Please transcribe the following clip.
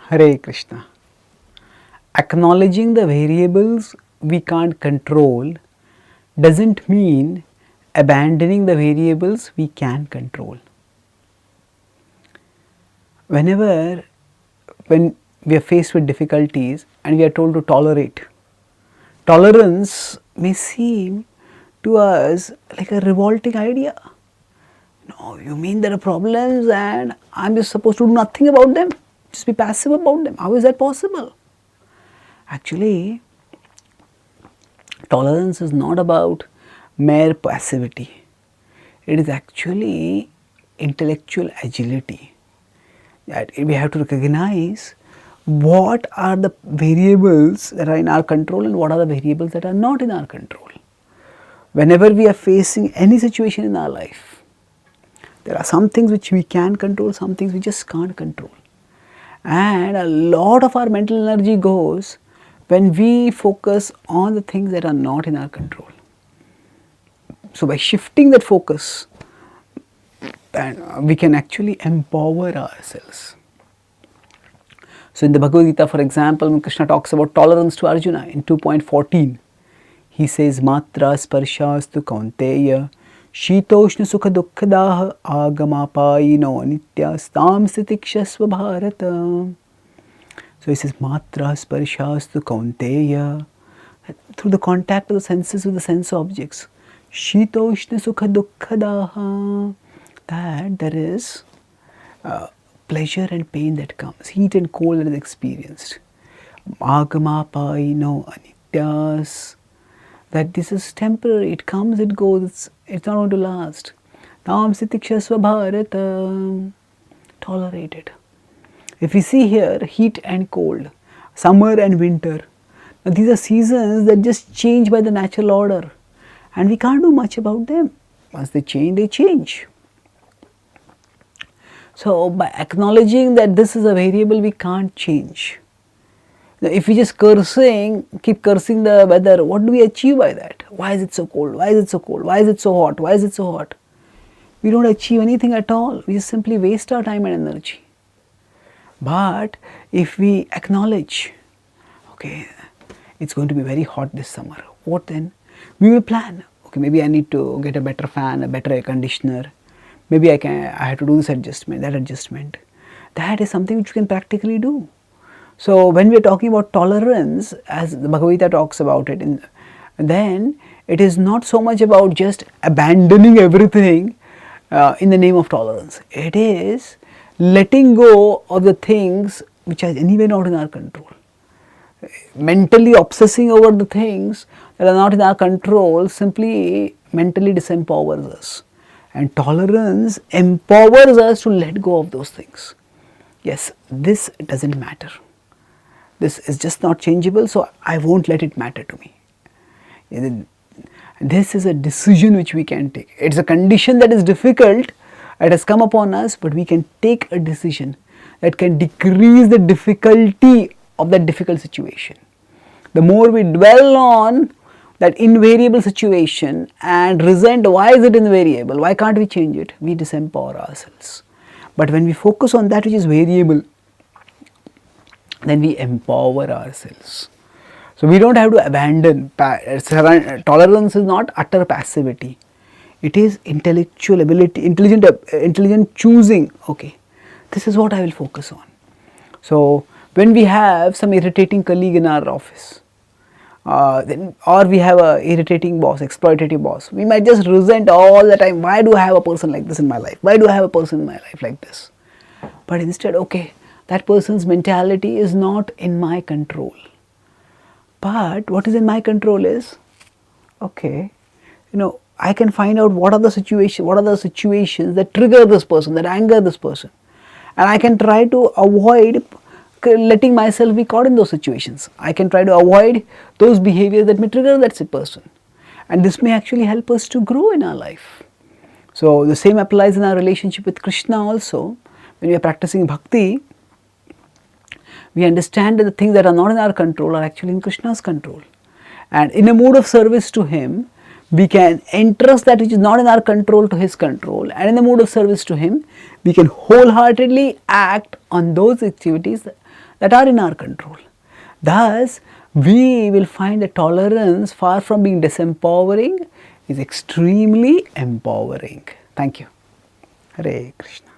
Hare Krishna. Acknowledging the variables we can't control doesn't mean abandoning the variables we can control. When we are faced with difficulties and we are told to tolerate, tolerance may seem to us like a revolting idea. No, you mean there are problems and I am just supposed to do nothing about them, just be passive about them. How is that possible? Actually, tolerance is not about mere passivity. It is actually intellectual agility. That we have to recognize what are the variables that are in our control and what are the variables that are not in our control. Whenever we are facing any situation in our life, there are some things which we can control, some things we just can't control. And a lot of our mental energy goes when we focus on the things that are not in our control. So by shifting that focus, we can actually empower ourselves. So in the Bhagavad Gita, for example, when Krishna talks about tolerance to Arjuna in 2.14, he says, Matra sparshastu kaunteya shitoshna sukha dukkhadaha agamapayino anityastam sitikshasva bharata. So he says, Matra sparshastu kaunteya, through the contact of the senses with the sense objects, shitoshna sukha dukkhadaha, that there is pleasure and pain that comes, heat and cold that is experienced. Agamapayino anityas, that this is temporary, it comes, it goes, it's not going to last. Tam sitikshasva bharata, tolerate it. If we see here heat and cold, summer and winter, now these are seasons that just change by the natural order and we can't do much about them. Once they change, they change. So by acknowledging that this is a variable we can't change. Now if we just keep cursing the weather, what do we achieve by that? Why is it so cold? Why is it so cold? Why is it so hot? Why is it so hot? We don't achieve anything at all. We just simply waste our time and energy. But if we acknowledge, okay, it's going to be very hot this summer, what then? We will plan, okay, maybe I need to get a better fan, a better air conditioner, maybe I have to do this adjustment, that adjustment. That is something which you can practically do. So when we are talking about tolerance, as the Bhagavad Gita talks about it, then it is not so much about just abandoning everything in the name of tolerance. It is letting go of the things which are anyway not in our control. Mentally obsessing over the things that are not in our control simply mentally disempowers us. And tolerance empowers us to let go of those things. Yes, this doesn't matter. This is just not changeable, so I won't let it matter to me. This is a decision which we can take. It's a condition that is difficult, it has come upon us, but we can take a decision that can decrease the difficulty of that difficult situation. The more we dwell on that invariable situation and resent why is it invariable, why can't we change it, we disempower ourselves. But when we focus on that which is variable, then we empower ourselves. So we don't have to abandon. Tolerance is not utter passivity. It is intellectual ability, intelligent choosing. Okay, this is what I will focus on. So when we have some irritating colleague in our office, or we have a irritating boss, exploitative boss, we might just resent all the time. Why do I have a person like this in my life? Why do I have a person in my life like this? But instead, okay, that person's mentality is not in my control. But what is in my control is, okay, I can find out what are the situations that trigger this person, that anger this person, and I can try to avoid letting myself be caught in those situations. I can try to avoid those behaviors that may trigger that person, and this may actually help us to grow in our life. So the same applies in our relationship with Krishna also. When we are practicing bhakti, we understand that the things that are not in our control are actually in Krishna's control, and in a mood of service to him, we can entrust that which is not in our control to his control, and in the mood of service to him, we can wholeheartedly act on those activities that are in our control. Thus, we will find that tolerance, far from being disempowering, is extremely empowering. Thank you. Hare Krishna.